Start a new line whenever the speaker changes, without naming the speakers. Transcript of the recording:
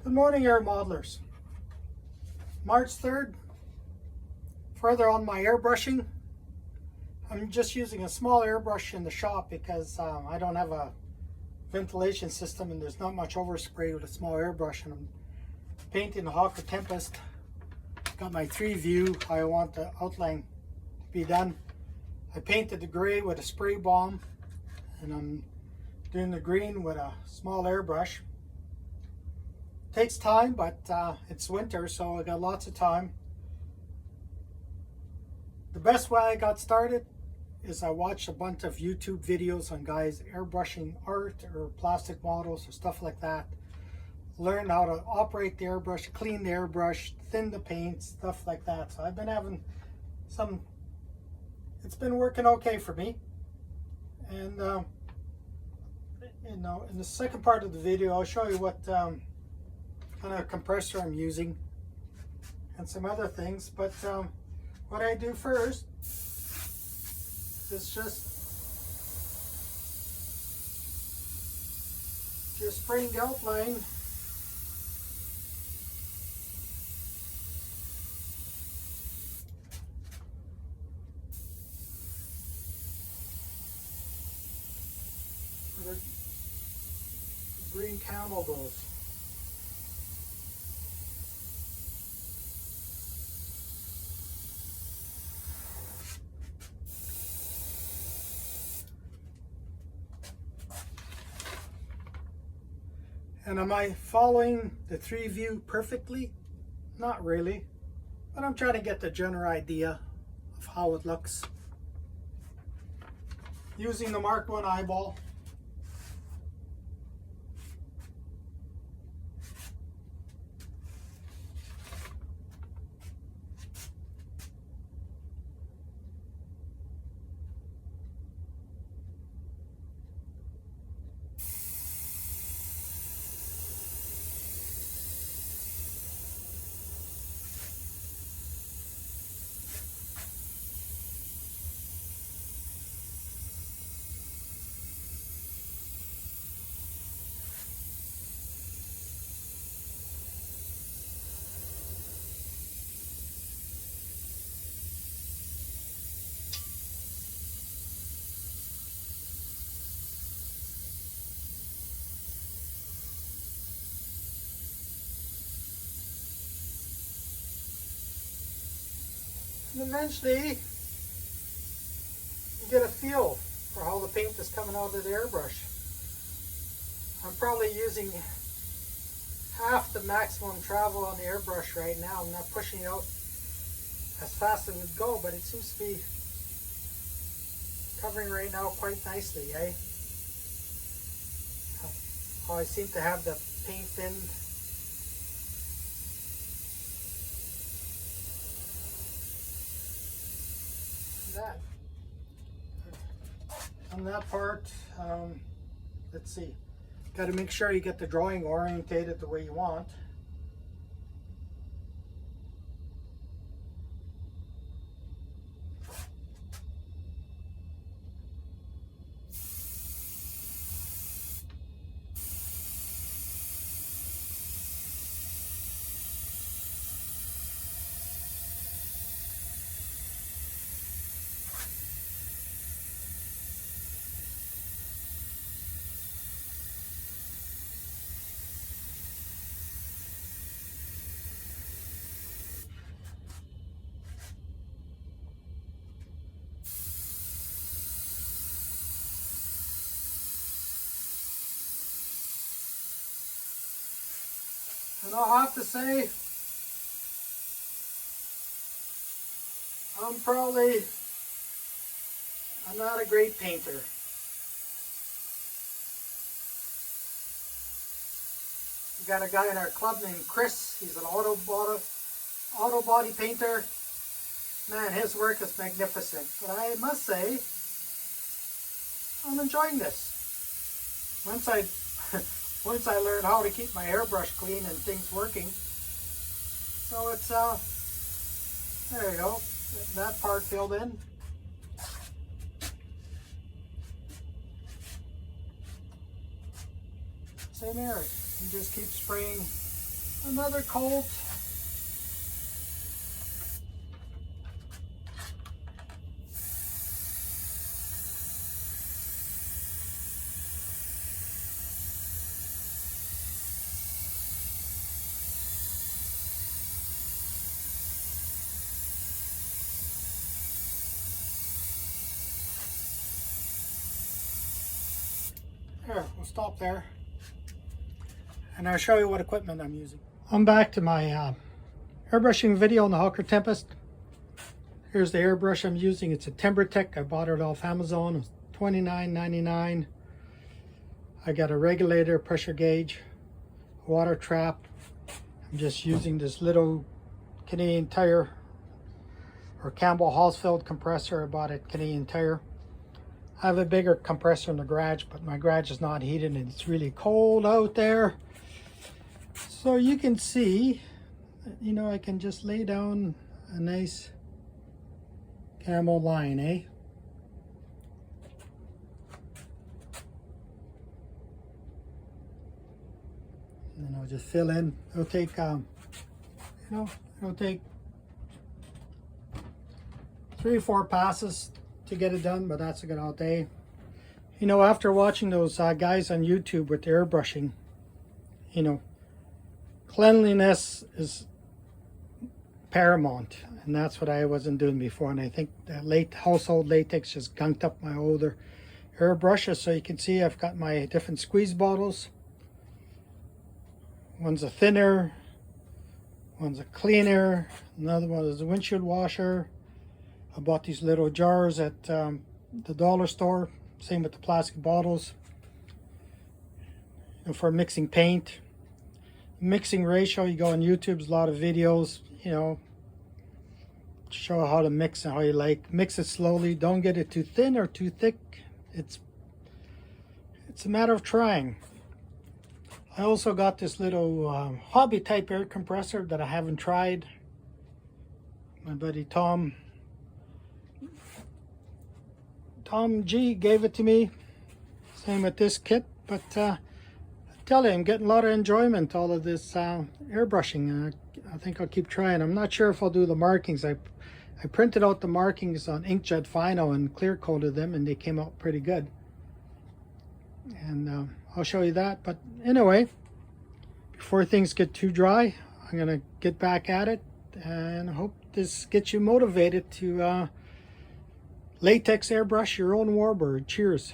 Good morning, air modelers. March 3rd, further on my airbrushing. I'm just using a small airbrush in the shop because I don't have a ventilation system and there's not much overspray with a small airbrush, and I'm painting the Hawker Tempest. Got my 3 view, how I want the outline to be done. I painted the gray with a spray bomb, and I'm doing the green with a small airbrush. Takes time, but it's winter, so I got lots of time. The best way I got started is I watched a bunch of YouTube videos on guys airbrushing art or plastic models or stuff like that. Learn how to operate the airbrush, clean the airbrush, thin the paint, stuff like that. So I've been having some, it's been working okay for me. And in the second part of the video, I'll show you what kind of compressor I'm using and some other things. But what I do first is just spraying the outline where the green camel goes. And am I following the 3 view perfectly? Not really, but I'm trying to get the general idea of how it looks. Using the Mark 1 eyeball. And eventually you get a feel for how the paint is coming out of the airbrush. I'm probably using half the maximum travel on the airbrush right now. I'm not pushing it out as fast as it would go, but it seems to be covering right now quite nicely, eh? How I seem to have the paint thinned. That on that part, let's see, got to make sure you get the drawing orientated the way you want. And I'll have to say, I'm not a great painter. We got a guy in our club named Chris. He's an auto body painter. Man, his work is magnificent. But I must say, I'm enjoying this. Once I learn how to keep my airbrush clean and things working. So it's, there you go, that part filled in. Same here, you just keep spraying Another coat. There, we'll stop there. And I'll show you what equipment I'm using. I'm back to my airbrushing video on the Hawker Tempest. Here's the airbrush I'm using. It's a Tempest. I bought it off Amazon. It was $29.99. I got a regulator, pressure gauge, water trap. I'm just using this little Canadian Tire or Campbell Hallsfield compressor. I bought at Canadian Tire. I have a bigger compressor in the garage, but my garage is not heated and it's really cold out there. So you can see, you know, I can just lay down a nice camo line, eh? And then I'll just fill in. It'll take, you know, it'll take 3 or 4 passes to get it done, but that's a good all day. You know, after watching those guys on YouTube with the airbrushing, you know, cleanliness is paramount, and that's what I wasn't doing before. And I think that household latex just gunked up my older airbrushes. So you can see I've got my different squeeze bottles. One's a thinner, one's a cleaner, another one is a windshield washer. I bought these little jars at the dollar store. Same with the plastic bottles, you know, for mixing paint. Mixing ratio, you go on YouTube, there's a lot of videos, you know, show how to mix and how you like. Mix it slowly, don't get it too thin or too thick. It's a matter of trying. I also got this little hobby type air compressor that I haven't tried. My buddy Tom G gave it to me. Same with this kit, but I tell you, I'm getting a lot of enjoyment all of this airbrushing. I think I'll keep trying. I'm not sure if I'll do the markings. I printed out the markings on inkjet vinyl and clear coated them, and they came out pretty good. And I'll show you that. But anyway, before things get too dry, I'm gonna get back at it, and I hope this gets you motivated to latex airbrush your own warbird. Cheers.